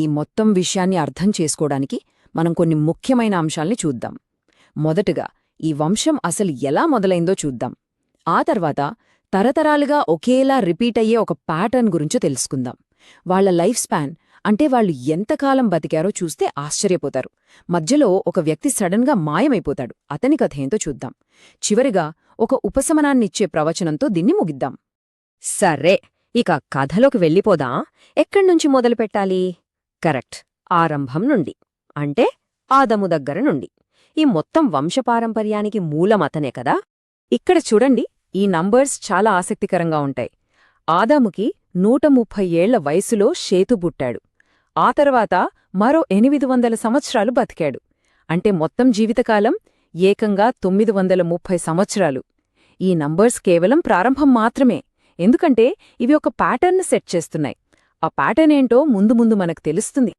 ఈ మొత్తం విషయాన్ని అర్థం చేసుకోవడానికి మనం కొన్ని ముఖ్యమైన అంశాల్ని చూద్దాం. మొదటగా ఈ వంశం అసలు ఎలా మొదలైందో చూద్దాం. ఆ తర్వాత తరతరాలుగా ఒకేలా రిపీట్ అయ్యే ఒక ప్యాటర్న్ గురించి తెలుసుకుందాం. వాళ్ల లైఫ్ స్పాన్, అంటే వాళ్ళు ఎంతకాలం బతికారో చూస్తే ఆశ్చర్యపోతారు. మధ్యలో ఒక వ్యక్తి సడన్గా మాయమైపోతాడు. అతని కథ ఏంతో చూద్దాం. చివరిగా ఒక ఉపశమనాన్నిచ్చే ప్రవచనంతో దీన్ని ముగిద్దాం. సరే, ఇక కథలోకి వెళ్ళిపోదా? ఎక్కడ్నుంచి మొదలుపెట్టాలి? కరెక్ట్, ఆరంభం నుండి, అంటే ఆదము దగ్గర నుండి. ఈ మొత్తం వంశపారంపర్యానికి మూలమతనే కదా. ఇక్కడ చూడండి, ఈ నంబర్స్ చాలా ఆసక్తికరంగా ఉంటాయి. ఆదాముకి 130 ఏళ్ల వయసులో షేతు పుట్టాడు. ఆ తర్వాత మరో 800 సంవత్సరాలు బతికాడు. అంటే మొత్తం జీవితకాలం ఏకంగా 930 సంవత్సరాలు. ఈ నంబర్స్ కేవలం ప్రారంభం మాత్రమే, ఎందుకంటే ఇవి ఒక ప్యాటర్న్ సెట్ చేస్తున్నాయి. ఆ ప్యాటర్న్ ఏంటో ముందు ముందు మనకు తెలుస్తుంది.